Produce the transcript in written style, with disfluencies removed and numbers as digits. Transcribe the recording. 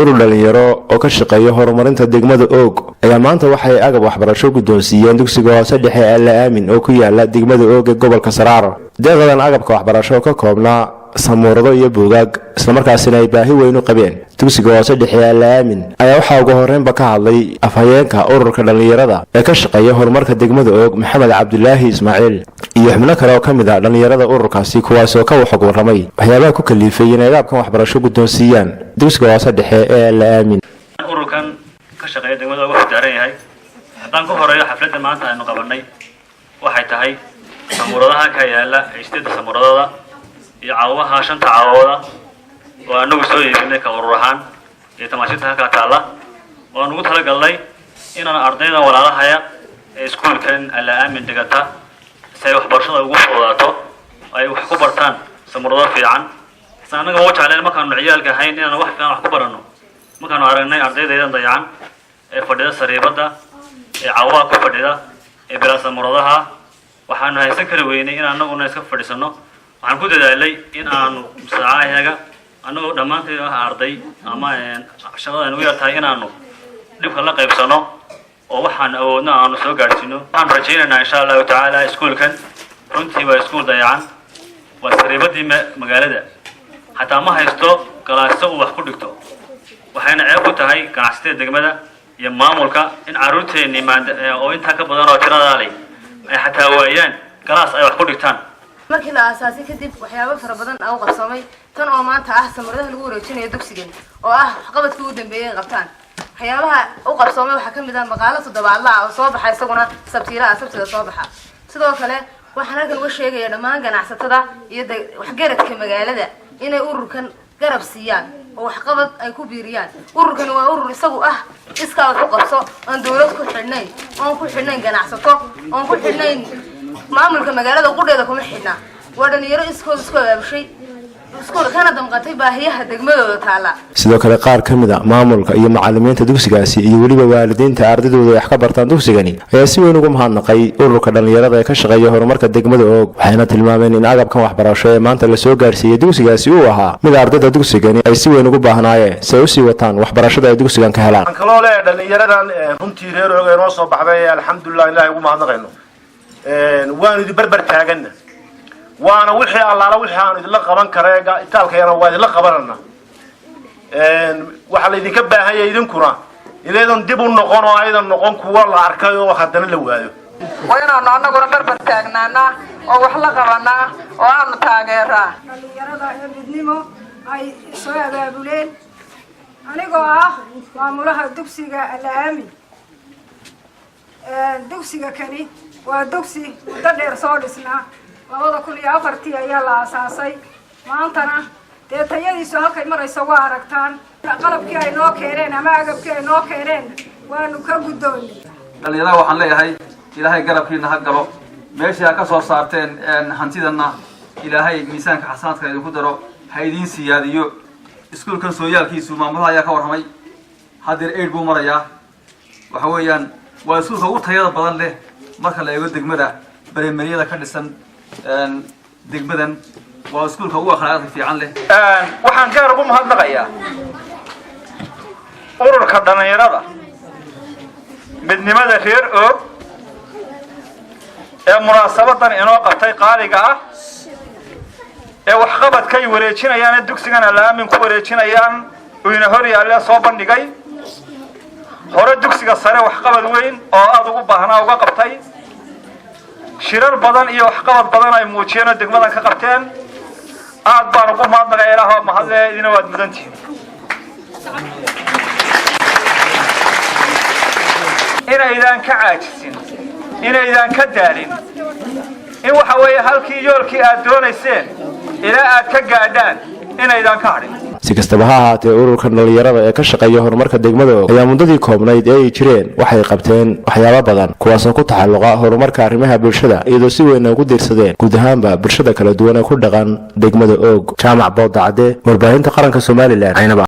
urur dhalinyaro oo ka shaqeeya horumarinta degmada Og ayaa maanta waxay agab waxbarasho guddoonsiiyeen dugsiga hoose dhexe ee La Aamin oo ku yaala degmada Og ee gobolka Saraar. Deeqadan agabka waxbarasho ka koobnaa samuurado iyo buugaag isla markaasina ay baahi weyn u qabeen. Dugsiga hoose dhexe ee La Aamin ayaa waxa ugu horreynba ka hadlay afhayeenka ururka dhalinyarada ee ka shaqeeya horumarka degmada Og Maxamed Cabdullaahi Ismaaciil iyo xubno kale oo ka mid ah dhalinyarada ururkaasi kuwaas oo ka wax waramay waxyaabaha ku kaliifay inay agabkan waxbarasho guddoonsiiyaan dugsiga hoose dhexe ee La Aamin. ururkan ka shaqeeya degmada wuxuu daaran yahay haddaan ku horeeyo xafladda maanta aynu qabanay waxay tahay samuuradaha ka yaala haysteeda samuuradada iyo caawaha shanta caawooda oo anagu soo iibinay ka urur ahaan iyo tamaashirta halkaa taalla waan ugu talagalnay inaan ardayda walaalahaya ee iskuulkan La Aamin dhigata si ay waxbarashada ugu fududaato ay wax ku bartaan samuurado fiican anaga oo jecleen markaanu ciyaalka ahayn inaan wax fiican wax ku baranno markaanu aragnay ardaydeedan dayacan ee fadhida sariibada ee caawaha ku fadhida ee bilaa samuuradaha waxaanu haysan kari weynay in anaguna iska fadhiisano waxaan ku dadaalay in aanu masaacayaga anagoo dhammaanteed arday ama shaqadan u yartahay inaanu dhibka la qaybsano oo waxaan awoodna aanu soo gaarsiino waxaan rajaynaynaa insha allahu tacaala iskuulkan runtii waa iskuul dayacan waa sariibadii magaalada xataa ma haysto galaasyo uu wax ku dhigto waxayna ceeb ku tahay ganacsatada degmada iyo maamulka in carruurteenni oo intaa ka badan oo tiradaalay ay xataa waayaan galaas ay wax ku dhigtaan markii la aasaasay kadib waxyaabo fara badan oo qabsamay tan oo maanta ah samuuradaha lagu wareejinayo dugsigan oo ah qabadkii ugu dambeeyay ay qabtaan waxyaabaha u qabsamay waxaa ka mid ah maqaalo toddobaadla ah oo soo baxa isaguna sabtida soo baxa sidoo kale waxaan halkan uga sheegayaa dhammaan ganacsatada iyo waxgaradka magaalada inay ururkan garab siiyaan oo waxqabad ay ku biiriyaan ururkan waa urur isagu ah iskaa wax u qabso aan dawlad ku xidhnayn oon ku xidhnayn ganacsato oon ku xidhnayn maamulka magaalada qudheeda kuma xidhnaa waa dhalinyaro iskooda isku abaabushay iskuul kana damqatay baahiyaha degmadooda taala sidoo kale qaar ka mid ah maamulka iyo macallimiinta dugsigaasi iyo weliba waalidiinta ardadooda wax ka bartaan dugsigani ayaa si weyn ugu mahadnaqay ururka dhalinyarada ee ka shaqeeya horumarka degmada Og waxayna tilmaameen in agabkan waxbarasho ee maanta la soo gaarsiiyey dugsigaasi uu ahaa mid ardayda dugsigani ay si weyn ugu baahnaayeen si ay usii wataan waxbarashada ay dugsigan ka helaan. waxaan kaloo leeyahay dhalinyaradan runtii reer Og ee noo soo baxday alxamdulilah ilaahay ugu mahadnaqayno waanu idin barbar taagana waana wixii allaala wixii aan idinla qaban kareega itaalkayana waa idinla qabanana waxa la idinka baahan yahay idinkuna ilaydan dib u noqon oo aydan noqon kuwa la arkay oo haddana la waayo waa inaanu annaguna barbar taagnaana oo wax la qabanaa oo aanu taageeraa dhalinyarada ee midnimo ay soo abaabuleen anigoo ah maamulaha dugsiga La Aamin dugsiga kani waa dugsi muddo dheer soo dhisnaa 2004 ayaa la aasaasay maantana dee tayadiisu halkay marayso waa aragtaan qalabkii ay noo keeneen ama agabkii ay noo keeneen waanu ka guddoonnay dhalinyarada waxaan leeyahay ilaahay garabkiina ha galo meeshii ha ka soo saarteen hantidanna ilaahay miisaanka xasanaadka idinku daro ha idiin siyaadiyo iskuulkan sooyaalkiisu maamulaha ayaa ka warramay hadeer 8 buu marayaa waxa weeyaan waa iskuulka ugu tayada badan leh marka la eego degmada bareemariyada ka dhisan degmadan waa iskuulka ugu akhlaaqda fiican leh waxaan gaar ugu mahadnaqayaa ururka dhalinyarada midnimada reer Og ee munaasabadan inoo qabtay qaaliga ah ee waxqabadka ay wareejinayaan dugsigan La Aamin ku wareejinayaan ina hor yaalla soo bandhigay hore dugsiga sare waxqabad weyn oo aad ugu baahnaa uga qabtay shirar badan iyo waxqabad badan ay muujiyeen degmadan ka qabteen aad baan ugu mahadnaqay ilaahay mahadle idina waad mudantiin inaydan ka caajisin inaydan ka daalin in waxa weeye halkii yoolkii aad doonayseen ilaa aad ka gaadhaan inaydan ka hadhin si kastaba ha ahaatee ururka dhalinyarada ee ka shaqeeya horumarka degmada Og ayaa muddadii koobnayd ee ay jireen waxay qabteen waxyaabo badan kuwaasoo ku taxalluqa horumarka arrimaha bulshada iyadoo si weyn ay ugu diirsadeen guud ahaanba bulshada kala duwan ee ku dhaqan degmada Og. Jaamac Boodacade, warbaahinta qaranka Soomaaliland.